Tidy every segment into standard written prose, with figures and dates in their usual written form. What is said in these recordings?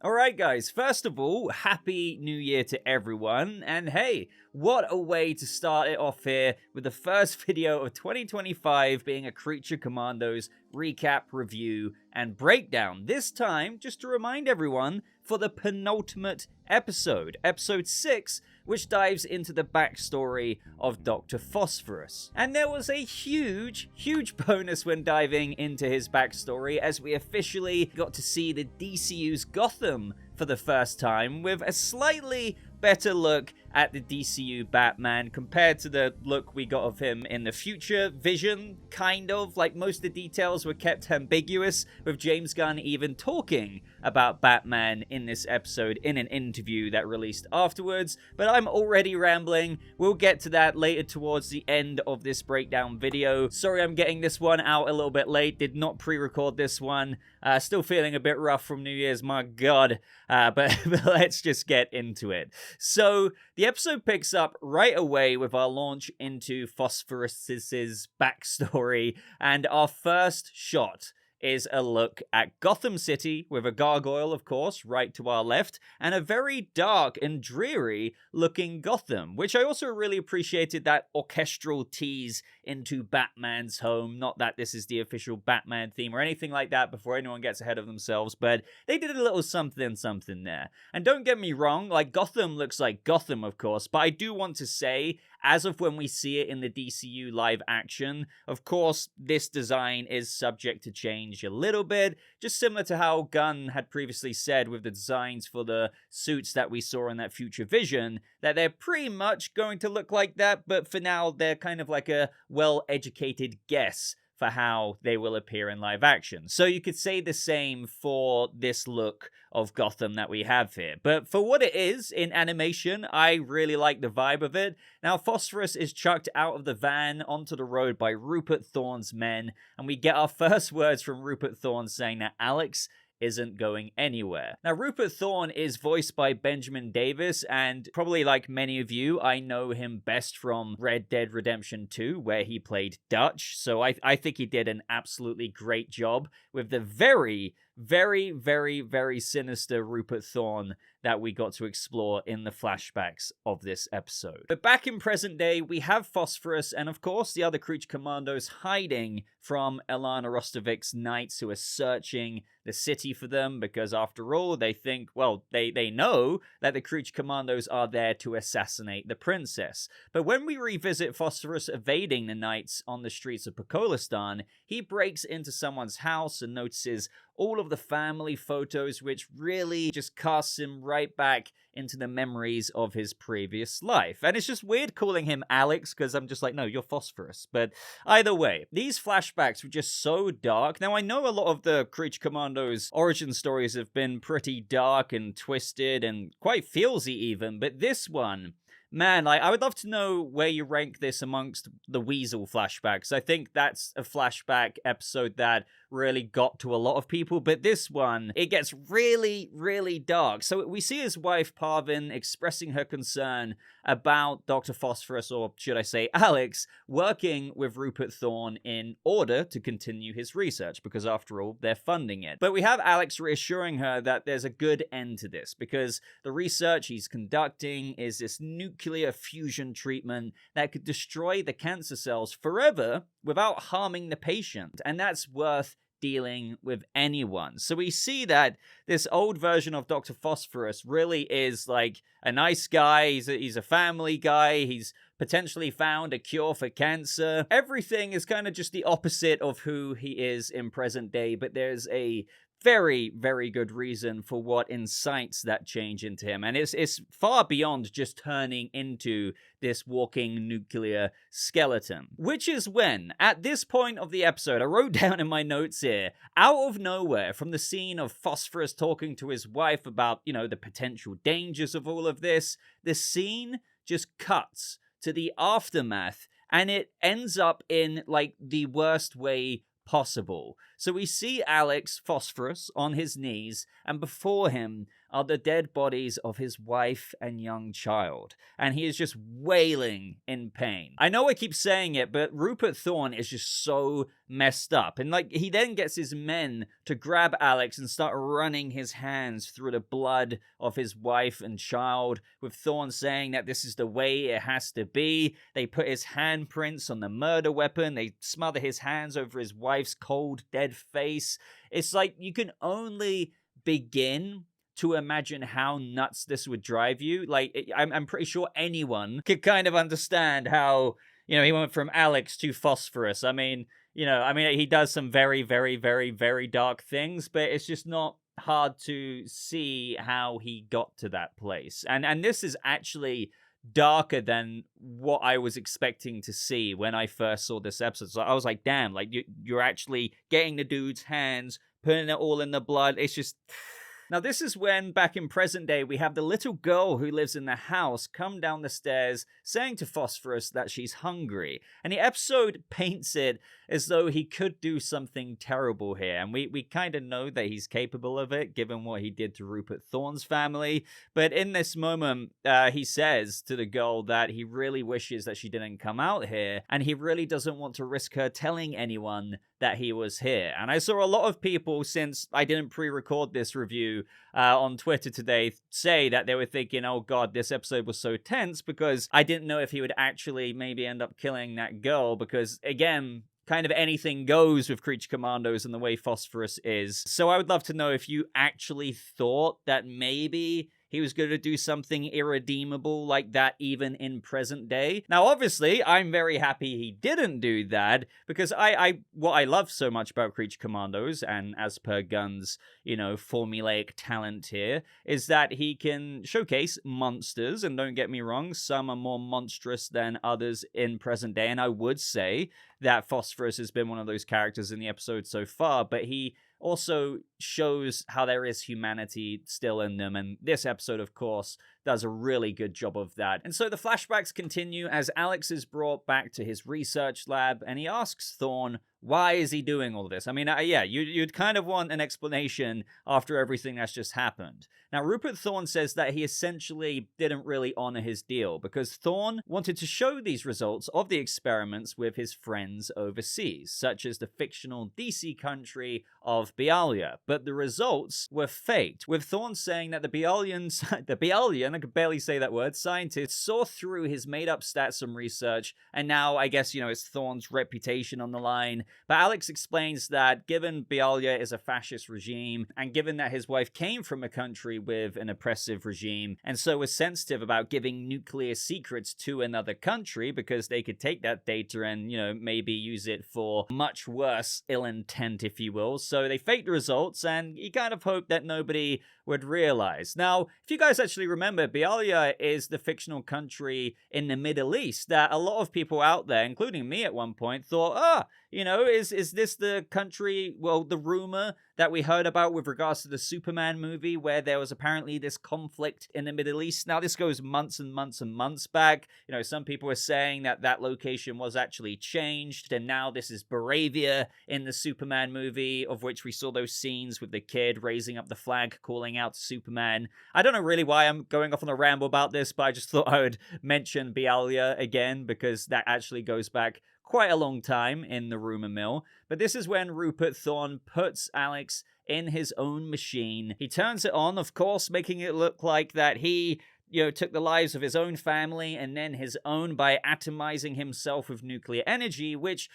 Alright guys, first of all, Happy New Year to everyone, and hey, what a way to start it off here with the first video of 2025 being a Creature Commandos recap, review, and breakdown. This time, just to remind everyone, for the penultimate episode, episode 6, which dives into the backstory of Doctor Phosphorus. And there was a huge bonus when diving into his backstory, as we officially got to see the DCU's Gotham for the first time, with a slightly better look at the DCU Batman compared to the look we got of him in the future vision, kind of. Like, most of the details were kept ambiguous, with James Gunn even talking about Batman in this episode in an interview that released afterwards. But I'm already rambling. We'll get to that later towards the end of this breakdown video. Sorry I'm getting this one out a little bit late. Did not pre-record this one. Still feeling a bit rough from New Year's, my god. But let's just get into it. So, the episode picks up right away with our launch into Phosphorus's backstory, and our first shot is a look at Gotham City, with a gargoyle, of course, right to our left, and a very dark and dreary looking Gotham, which I also really appreciated that orchestral tease into Batman's home. Not that this is the official Batman theme or anything like that before anyone gets ahead of themselves, but they did a little something there. And don't get me wrong, like, Gotham looks like Gotham, of course, but I do want to say, as of when we see it in the DCU live action, of course, this design is subject to change a little bit, just similar to how Gunn had previously said with the designs for the suits that we saw in that future vision, that they're pretty much going to look like that, but for now, they're kind of like a well-educated guess for how they will appear in live action. So you could say the same for this look of Gotham that we have here. But for what it is in animation, I really like the vibe of it. Now, Phosphorus is chucked out of the van onto the road by Rupert Thorne's men, and we get our first words from Rupert Thorne saying that Alex isn't going anywhere. Now, Rupert Thorne is voiced by Benjamin Davis, and probably like many of you, I know him best from Red Dead Redemption 2, where he played Dutch, so I think he did an absolutely great job with the very sinister Rupert Thorne that we got to explore in the flashbacks of this episode. But back in present day, we have Phosphorus and, of course, the other Creature Commandos hiding from Elana Rostovic's knights, who are searching the city for them, because after all, they think, well, they know that the Creature Commandos are there to assassinate the princess. But when we revisit Phosphorus evading the knights on the streets of Pokolistan, he breaks into someone's house and notices all of the family photos, which really just casts him right back into the memories of his previous life. And it's just weird calling him Alex, because I'm just like, no, you're Phosphorus. But either way, these flashbacks were just so dark. Now, I know a lot of the Creature Commandos origin stories have been pretty dark and twisted and quite feelsy even, but this one, man, like, I would love to know where you rank this amongst the Weasel flashbacks. I think that's a flashback episode that really got to a lot of people, but this one, it gets really dark. So we see his wife, Parvin, expressing her concern about Dr. Phosphorus, or should I say Alex, working with Rupert Thorne in order to continue his research, because after all, they're funding it. But we have Alex reassuring her that there's a good end to this, because the research he's conducting is this nuclear fusion treatment that could destroy the cancer cells forever without harming the patient, and that's worth dealing with anyone. So we see that this old version of Dr. Phosphorus really is like a nice guy. He's a family guy. He's potentially found a cure for cancer. Everything is kind of just the opposite of who he is in present day, but there's a very good reason for what incites that change into him. And it's far beyond just turning into this walking nuclear skeleton. Which is when, at this point of the episode, I wrote down in my notes here, out of nowhere, from the scene of Phosphorus talking to his wife about, you know, the potential dangers of all of this, the scene just cuts to the aftermath, and it ends up in, like, the worst way possible. So we see Alex Phosphorus on his knees, and before him are the dead bodies of his wife and young child, and he is just wailing in pain. I know I keep saying it, but Rupert Thorne is just so messed up. And like, he then gets his men to grab Alex and start running his hands through the blood of his wife and child, with Thorn saying that this is the way it has to be. They put his handprints on the murder weapon. They smother his hands over his wife's cold, dead face. It's like, you can only begin to imagine how nuts this would drive you. Like, I'm pretty sure anyone could kind of understand how, he went from Alex to Phosphorus. I mean, he does some very, very, very, very dark things, but it's just not hard to see how he got to that place. And this is actually darker than what I was expecting to see when I first saw this episode. So I was like, damn, like, you're actually getting the dude's hands, putting it all in the blood. It's just... Now, this is when, back in present day, we have the little girl who lives in the house come down the stairs saying to Phosphorus that she's hungry. And the episode paints it as though he could do something terrible here. And we kind of know that he's capable of it, given what he did to Rupert Thorne's family. But in this moment, he says to the girl that he really wishes that she didn't come out here. And he really doesn't want to risk her telling anyone that he was here. And I saw a lot of people, since I didn't pre-record this review on Twitter today, say that they were thinking, oh god, this episode was so tense because I didn't know if he would actually maybe end up killing that girl, because again, kind of anything goes with Creature Commandos and the way Phosphorus is. So I would love to know if you actually thought that maybe he was going to do something irredeemable like that even in present day. Now, obviously, I'm very happy he didn't do that, because what I love so much about Creature Commandos, and as per Gunn's, formulaic talent here, is that he can showcase monsters, and don't get me wrong, some are more monstrous than others in present day, and I would say that Phosphorus has been one of those characters in the episode so far, but he also shows how there is humanity still in them, and this episode, of course, does a really good job of that. And so the flashbacks continue as Alex is brought back to his research lab, and he asks Thorn, why is he doing all this? I mean, yeah, you'd kind of want an explanation after everything that's just happened. Now, Rupert Thorne says that he essentially didn't really honor his deal, because Thorne wanted to show these results of the experiments with his friends overseas, such as the fictional DC country of Bialia, but the results were faked, with Thorne saying that the Bialian, I could barely say that word, scientists saw through his made-up stats and research, and now, I guess, it's Thorne's reputation on the line. But Alex explains that given Bialia is a fascist regime, and given that his wife came from a country with an oppressive regime, and so was sensitive about giving nuclear secrets to another country, because they could take that data and, maybe use it for much worse ill intent, if you will. So they faked the results, and he kind of hoped that nobody would realize. Now, if you guys actually remember, Bialia is the fictional country in the Middle East that a lot of people out there, including me at one point, thought, is this the country, well, the rumor that we heard about with regards to the Superman movie, where there was apparently this conflict in the Middle East. Now, this goes months and months and months back. Some people are saying that location was actually changed, and now this is Baravia in the Superman movie, of which we saw those scenes with the kid raising up the flag, calling out to Superman. I don't know really why I'm going off on a ramble about this, but I just thought I would mention Bialia again, because that actually goes back quite a long time in the rumor mill. But this is when Rupert Thorne puts Alex in his own machine. He turns it on, of course, making it look like that he took the lives of his own family and then his own by atomizing himself with nuclear energy, which,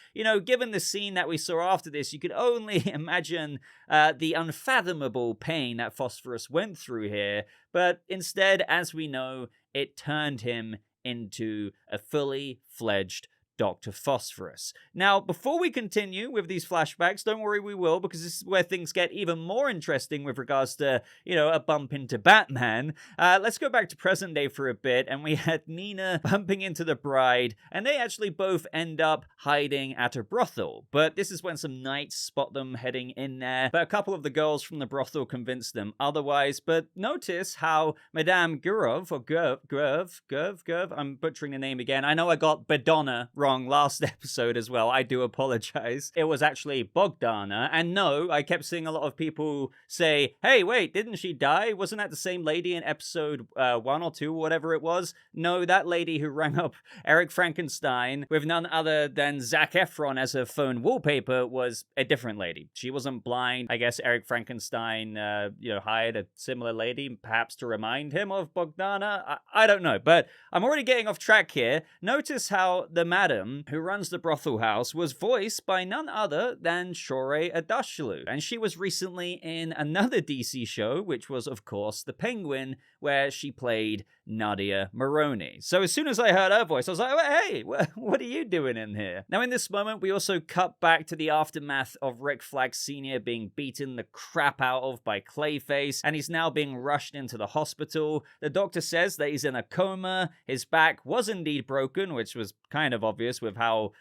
given the scene that we saw after this, you could only imagine the unfathomable pain that Phosphorus went through here. But instead, as we know, it turned him into a fully fledged Doctor Phosphorus. Now, before we continue with these flashbacks, don't worry, we will, because this is where things get even more interesting with regards to, a bump into Batman. Let's go back to present day for a bit, and we had Nina bumping into the bride, and they actually both end up hiding at a brothel. But this is when some knights spot them heading in there, but a couple of the girls from the brothel convince them otherwise. But notice how Madame Gurov, or Gurv, I'm butchering the name again. I know I got Badonna wrong last episode as well. I do apologize. It was actually Bogdana. And no, I kept seeing a lot of people say, hey, wait, didn't she die? Wasn't that the same lady in episode 1 or 2, whatever it was? No, that lady who rang up Eric Frankenstein with none other than Zac Efron as her phone wallpaper was a different lady. She wasn't blind. I guess Eric Frankenstein, hired a similar lady, perhaps to remind him of Bogdana. I don't know, but I'm already getting off track here. Notice how the madam who runs the brothel house was voiced by none other than Shohreh Aghdashloo, and she was recently in another DC show, which was, of course, The Penguin, where she played Nadia Maroney. So as soon as I heard her voice, I was like, hey, what are you doing in here? Now, in this moment, we also cut back to the aftermath of Rick Flag Sr. being beaten the crap out of by Clayface, and he's now being rushed into the hospital. The doctor says that he's in a coma. His back was indeed broken, which was kind of obvious with how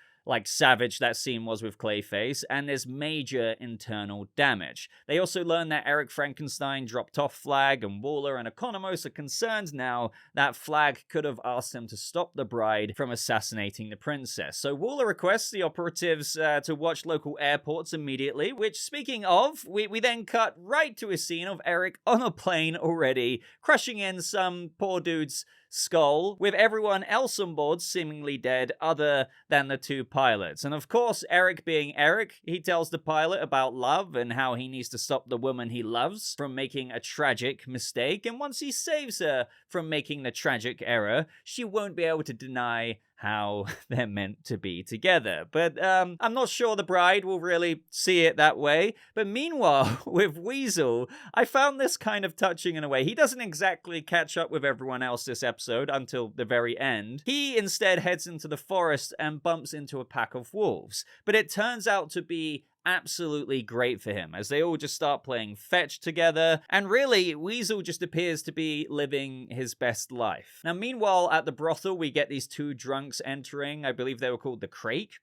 savage that scene was with Clayface, and there's major internal damage. They also learn that Eric Frankenstein dropped off Flag, and Waller and Economos are concerned now that Flag could have asked him to stop the bride from assassinating the princess. So Waller requests the operatives to watch local airports immediately, which, speaking of, we then cut right to a scene of Eric on a plane already, crushing in some poor dude's skull, with everyone else on board seemingly dead other than the 2 pilots. And of course, Eric being Eric, he tells the pilot about love and how he needs to stop the woman he loves from making a tragic mistake, and once he saves her from making the tragic error, she won't be able to deny how they're meant to be together. But I'm not sure the bride will really see it that way. But meanwhile, with Weasel, I found this kind of touching in a way. He doesn't exactly catch up with everyone else this episode until the very end. He instead heads into the forest and bumps into a pack of wolves. But it turns out to be absolutely great for him, as they all just start playing fetch together, and really, Weasel just appears to be living his best life. Now, meanwhile, at the brothel, we get these 2 drunks entering. I believe they were called the Crake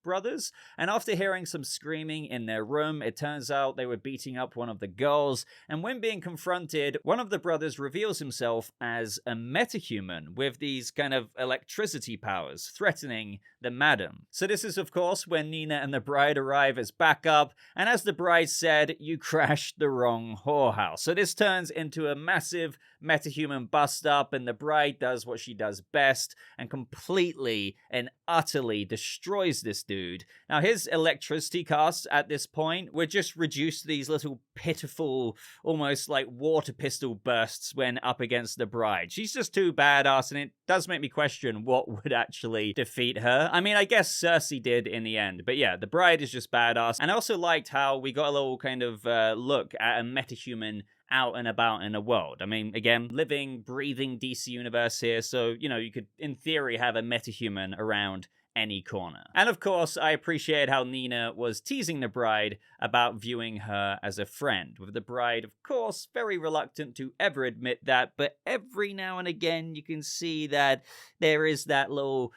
brothers, and after hearing some screaming in their room, it turns out they were beating up one of the girls, and when being confronted, one of the brothers reveals himself as a metahuman with these kind of electricity powers, threatening the madam. So this is, of course, when Nina and the bride arrive as backup, and as the bride said, you crashed the wrong whorehouse. So this turns into a massive metahuman bust up, and the bride does what she does best and completely and utterly destroys this dude. Now, his electricity casts at this point were just reduced to these little pitiful, almost like water pistol bursts when up against the bride. She's just too badass, and it does make me question what would actually defeat her. I mean, I guess Cersei did in the end, but yeah, the bride is just badass. And I also liked how we got a little kind of look at a metahuman out and about in the world. I mean, again, living, breathing DC universe here, so, you could, in theory, have a metahuman around any corner. And of course, I appreciate how Nina was teasing the bride about viewing her as a friend, with the bride, of course, very reluctant to ever admit that, but every now and again you can see that there is that little,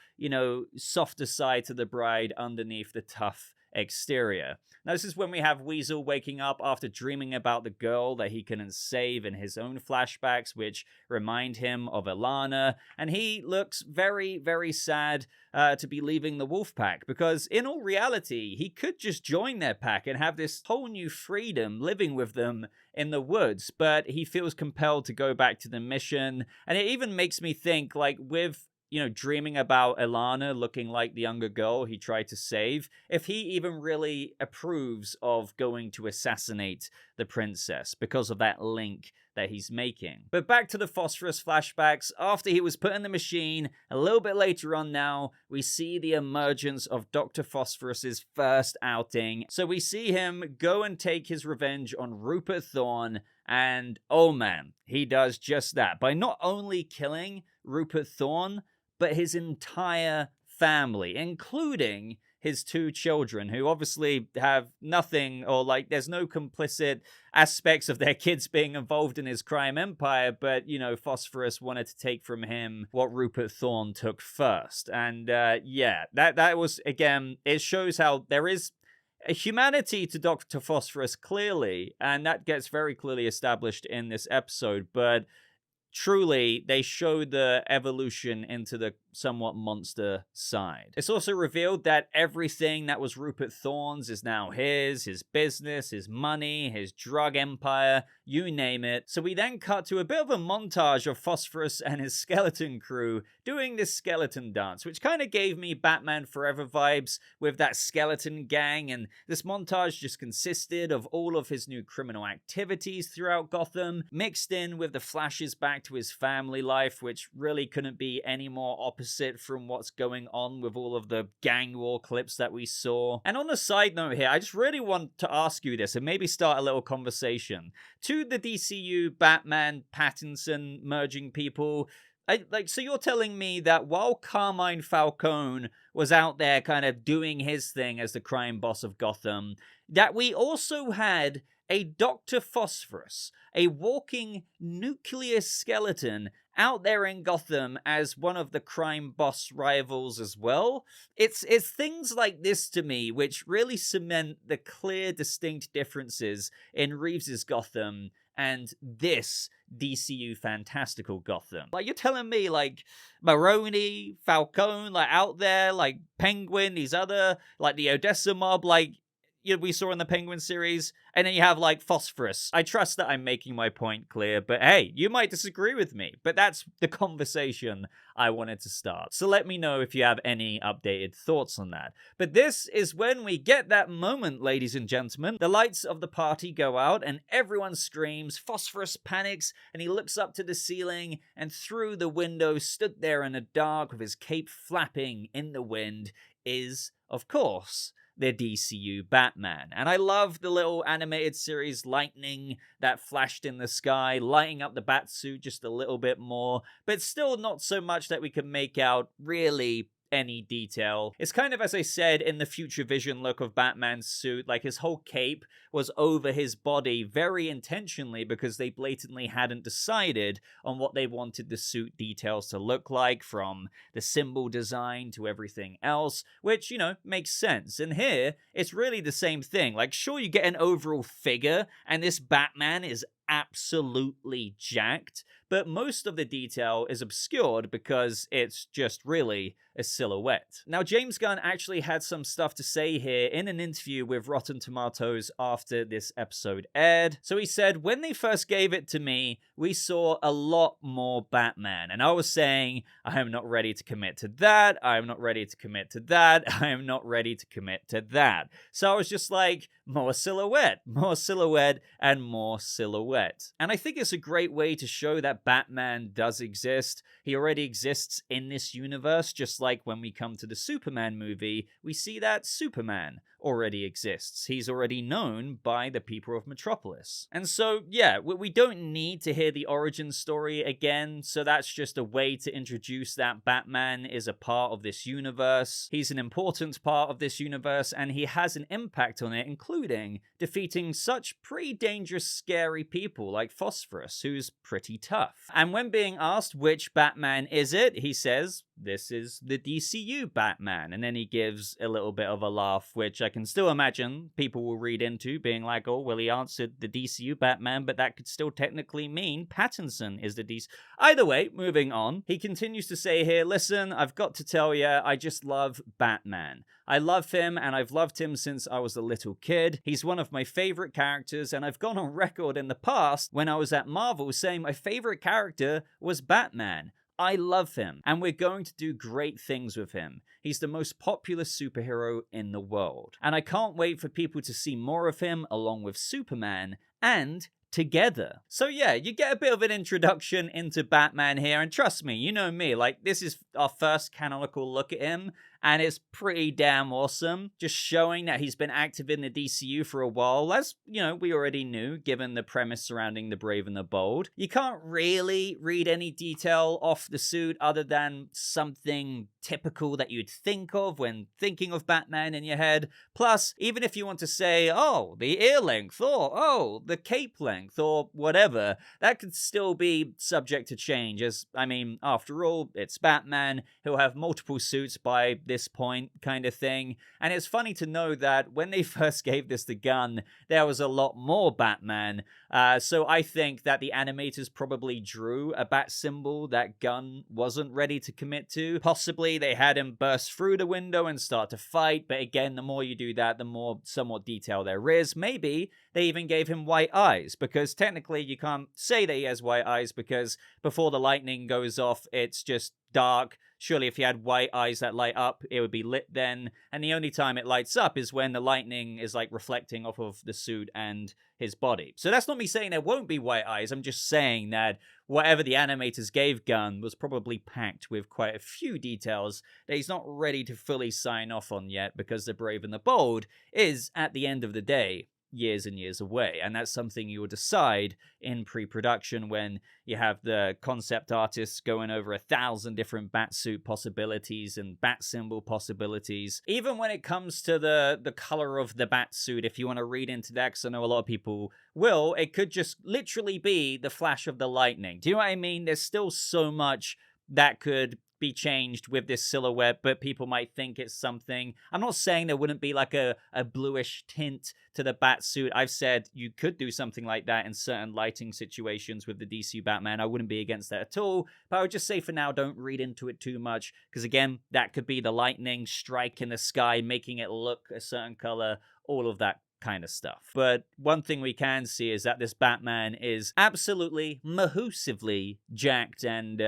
softer side to the bride underneath the tough exterior. Now, this is when we have Weasel waking up after dreaming about the girl that he couldn't save in his own flashbacks, which remind him of Ilana, and he looks very, very sad to be leaving the wolf pack, because in all reality, he could just join their pack and have this whole new freedom living with them in the woods, but he feels compelled to go back to the mission, and it even makes me think, with dreaming about Ilana looking like the younger girl he tried to save, if he even really approves of going to assassinate the princess because of that link that he's making. But back to the Phosphorus flashbacks. After he was put in the machine, a little bit later on now, we see the emergence of Doctor Phosphorus's first outing. So we see him go and take his revenge on Rupert Thorne, and oh man, he does just that by not only killing Rupert Thorne, but his entire family, including his 2 children, who obviously have nothing, or there's no complicit aspects of their kids being involved in his crime empire, but, Phosphorus wanted to take from him what Rupert Thorne took first. And that was, again, it shows how there is a humanity to Dr. Phosphorus, clearly, and that gets very clearly established in this episode, but truly, they show the evolution into the somewhat monster side. It's also revealed that everything that was Rupert Thorne's is now his business, his money, his drug empire, you name it. So we then cut to a bit of a montage of Phosphorus and his skeleton crew doing this skeleton dance, which kind of gave me Batman Forever vibes with that skeleton gang, and this montage just consisted of all of his new criminal activities throughout Gotham, mixed in with the flashes back to his family life, which really couldn't be any more opposite from what's going on with all of the gang war clips that we saw. And on a side note here, I just really want to ask you this and maybe start a little conversation. To the DCU Batman Pattinson merging people, so you're telling me that while Carmine Falcone was out there kind of doing his thing as the crime boss of Gotham, that we also had a Doctor Phosphorus, a walking nuclear skeleton out there in Gotham as one of the crime boss rivals as well? It's things like this to me which really cement the clear, distinct differences in Reeves's Gotham and this DCU fantastical Gotham. Like, you're telling me, like, Maroni, Falcone, like, out there, like, Penguin, these other, like, the Odessa mob, like, we saw in the Penguin series, and then you have, like, Phosphorus. I trust that I'm making my point clear, but hey, you might disagree with me, but that's the conversation I wanted to start. So let me know if you have any updated thoughts on that. But this is when we get that moment, ladies and gentlemen. The lights of the party go out, and everyone screams. Phosphorus panics, and he looks up to the ceiling, and through the window, stood there in the dark with his cape flapping in the wind, is, of course, the DCU Batman. And I love the little animated series lightning that flashed in the sky, lighting up the Batsuit just a little bit more, but still not so much that we can make out really any detail. It's kind of, as I said, in the future vision look of Batman's suit, like his whole cape was over his body very intentionally because they blatantly hadn't decided on what they wanted the suit details to look like, from the symbol design to everything else, which, you know, makes sense. And here, it's really the same thing. Like, sure, you get an overall figure, and this Batman is absolutely jacked, but most of the detail is obscured because it's just really a silhouette. Now, James Gunn actually had some stuff to say here in an interview with Rotten Tomatoes after this episode aired. So he said, when they first gave it to me, we saw a lot more Batman. And I was saying, I am not ready to commit to that. I am not ready to commit to that. I am not ready to commit to that. So I was just like, more silhouette, and more silhouette. And I think it's a great way to show that Batman does exist. He already exists in this universe, just like when we come to the Superman movie, we see that Superman already exists. He's already known by the people of Metropolis. And so, yeah, we don't need to hear the origin story again, so that's just a way to introduce that Batman is a part of this universe. He's an important part of this universe, and he has an impact on it, including defeating such pretty dangerous, scary people like Phosphorus, who's pretty tough. And when being asked which Batman is it, he says, this is the DCU Batman. And then he gives a little bit of a laugh, which I can still imagine people will read into, being like, oh, well, he answered the DCU Batman, but that could still technically mean Pattinson is the DC. Either way, moving on, he continues to say here, listen, I've got to tell you, I just love Batman. I love him, and I've loved him since I was a little kid. He's one of my favorite characters, and I've gone on record in the past when I was at Marvel saying my favorite character was Batman. I love him, and we're going to do great things with him. He's the most popular superhero in the world, and I can't wait for people to see more of him along with Superman and together. So yeah, you get a bit of an introduction into Batman here, and trust me, you know me, like, this is our first canonical look at him, and it's pretty damn awesome. Just showing that he's been active in the DCU for a while, as, you know, we already knew, given the premise surrounding the Brave and the Bold. You can't really read any detail off the suit other than something typical that you'd think of when thinking of Batman in your head. Plus, even if you want to say, oh, the ear length, or oh, the cape length, or whatever, that could still be subject to change, as, I mean, after all, it's Batman. He'll have multiple suits by this this point kind of thing. And it's funny to know that when they first gave this to Gunn, there was a lot more Batman. So I think that the animators probably drew a bat symbol that Gunn wasn't ready to commit to. Possibly they had him burst through the window and start to fight, but again, the more you do that, the more somewhat detail there is. Maybe they even gave him white eyes, because technically you can't say that he has white eyes, because before the lightning goes off, it's just dark. Surely if he had white eyes that light up, it would be lit then. And the only time it lights up is when the lightning is like reflecting off of the suit and his body. So that's not me saying there won't be white eyes. I'm just saying that whatever the animators gave Gunn was probably packed with quite a few details that he's not ready to fully sign off on yet, because The Brave and the Bold is, at the end of the day, years and years away. And that's something you will decide in pre-production when you have the concept artists going over 1,000 different batsuit possibilities and bat symbol possibilities. Even when it comes to the color of the batsuit, if you want to read into that, because I know a lot of people will, it could just literally be the flash of the lightning. Do you know what I mean? There's still so much that could be changed with this silhouette, but people might think it's something. I'm not saying there wouldn't be like a bluish tint to the batsuit. I've said you could do something like that in certain lighting situations with the DCU Batman. I wouldn't be against that at all, but I would just say for now, don't read into it too much, because again, that could be the lightning strike in the sky, making it look a certain color, all of that kind of stuff. But one thing we can see is that this Batman is absolutely mahoosively jacked, and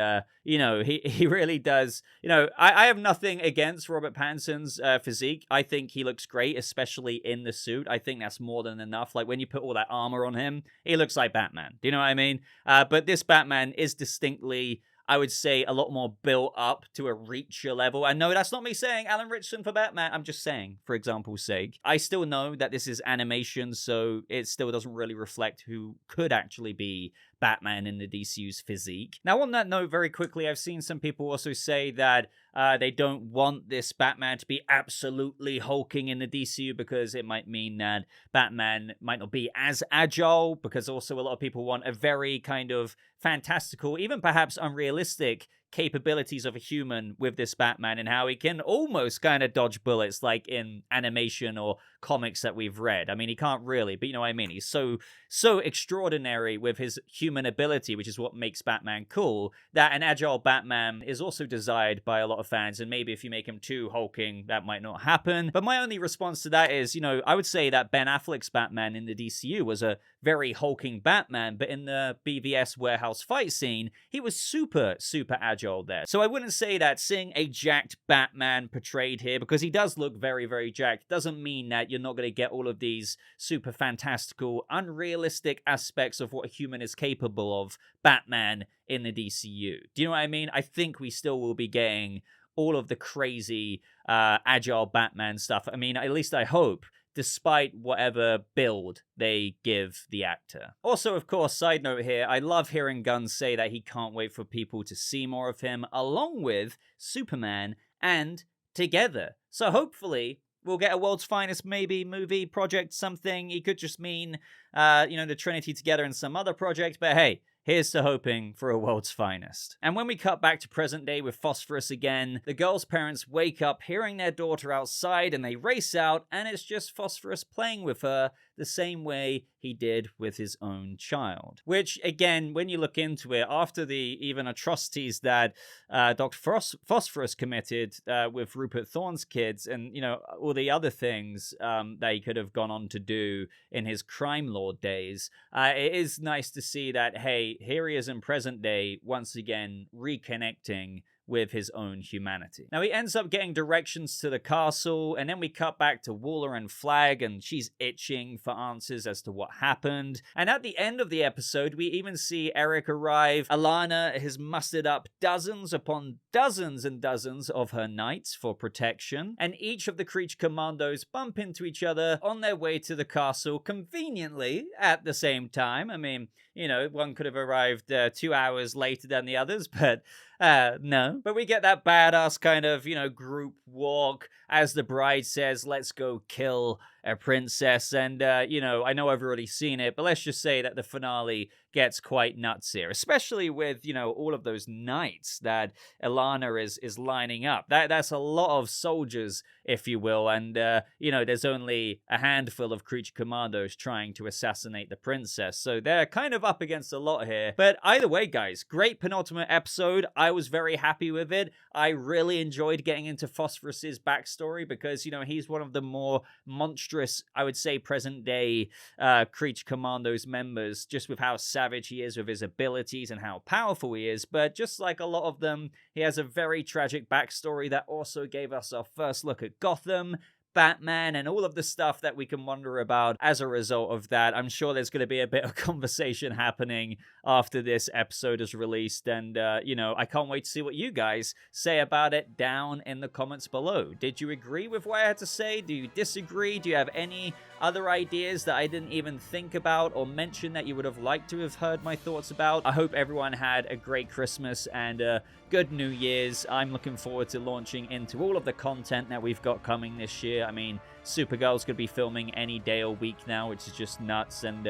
he really does. I have nothing against Robert Pattinson's physique. I think he looks great, especially in the suit. I think that's more than enough. Like when you put all that armor on him, he looks like Batman. Do you know what I mean? But this Batman is distinctly, I would say, a lot more built up to a Reacher level. And no, that's not me saying Alan Ritchson for Batman. I'm just saying, for example's sake. I still know that this is animation, so it still doesn't really reflect who could actually be Batman in the DCU's physique. Now, on that note, very quickly, I've seen some people also say that they don't want this Batman to be absolutely hulking in the DCU, because it might mean that Batman might not be as agile, because also a lot of people want a very kind of fantastical, even perhaps unrealistic capabilities of a human with this Batman, and how he can almost kind of dodge bullets like in animation or comics that we've read. I mean, he can't really, but you know what I mean? He's so extraordinary with his human ability, which is what makes Batman cool, that an agile Batman is also desired by a lot of fans. And maybe if you make him too hulking, that might not happen. But my only response to that is, I would say that Ben Affleck's Batman in the DCU was a very hulking Batman, but in the BVS warehouse fight scene, he was super agile there. So I wouldn't say that seeing a jacked Batman portrayed here, because he does look very, very jacked, doesn't mean that you're not going to get all of these super fantastical, unrealistic aspects of what a human is capable of Batman in the DCU. Do you know what I mean? I think we still will be getting all of the crazy, agile Batman stuff. I mean, at least I hope, despite whatever build they give the actor. Also, of course, side note here, I love hearing Gunn say that he can't wait for people to see more of him, along with Superman and Together. So hopefully, we'll get a World's Finest maybe movie, project, something. He could just mean, the Trinity together in some other project, but hey, here's to hoping for a World's Finest. And when we cut back to present day with Phosphorus again, the girl's parents wake up hearing their daughter outside, and they race out, and it's just Phosphorus playing with her the same way he did with his own child. Which, again, when you look into it, after the even atrocities that Doctor Phosphorus committed with Rupert Thorne's kids, and, all the other things that he could have gone on to do in his crime lord days, it is nice to see that, hey, here he is in present day, once again, reconnecting with his own humanity. Now, he ends up getting directions to the castle, and then we cut back to Waller and Flag, and she's itching for answers as to what happened. And at the end of the episode, we even see Eric arrive. Alana has mustered up dozens upon dozens and dozens of her knights for protection, and each of the Creature Commandos bump into each other on their way to the castle conveniently at the same time. I mean, one could have arrived 2 hours later than the others, but no. But we get that badass kind of, group walk as the bride says, let's go kill a princess. And, you know, I know I've already seen it, but let's just say that the finale gets quite nuts here, especially with, you know, all of those knights that Ilana is lining up. That's a lot of soldiers, if you will, and, you know, there's only a handful of Creature Commandos trying to assassinate the princess, so they're kind of up against a lot here. But either way, guys, great penultimate episode. I was very happy with it. I really enjoyed getting into Phosphorus's backstory because, you know, he's one of the more monstrous, I would say, present-day Creature Commandos members, just with how savage he is with his abilities and how powerful he is. But just like a lot of them, he has a very tragic backstory that also gave us our first look at Gotham, Batman, and all of the stuff that we can wonder about as a result of that. I'm sure there's going to be a bit of conversation happening after this episode is released, and, you know, I can't wait to see what you guys say about it down in the comments below. Did you agree with what I had to say? Do you disagree? Do you have any other ideas that I didn't even think about or mention that you would have liked to have heard my thoughts about? I hope everyone had a great Christmas and good New Year's. I'm looking forward to launching into all of the content that we've got coming this year. I mean, Supergirl's going to be filming any day or week now, which is just nuts, and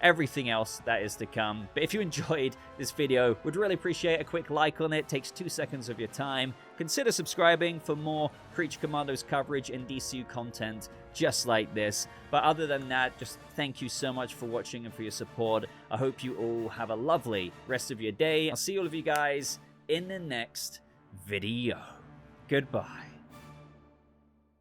everything else that is to come. But if you enjoyed this video, would really appreciate a quick like on it. It takes 2 seconds of your time. Consider subscribing for more Creature Commandos coverage and DCU content just like this. But other than that, just thank you so much for watching and for your support. I hope you all have a lovely rest of your day. I'll see all of you guys in the next video. Goodbye.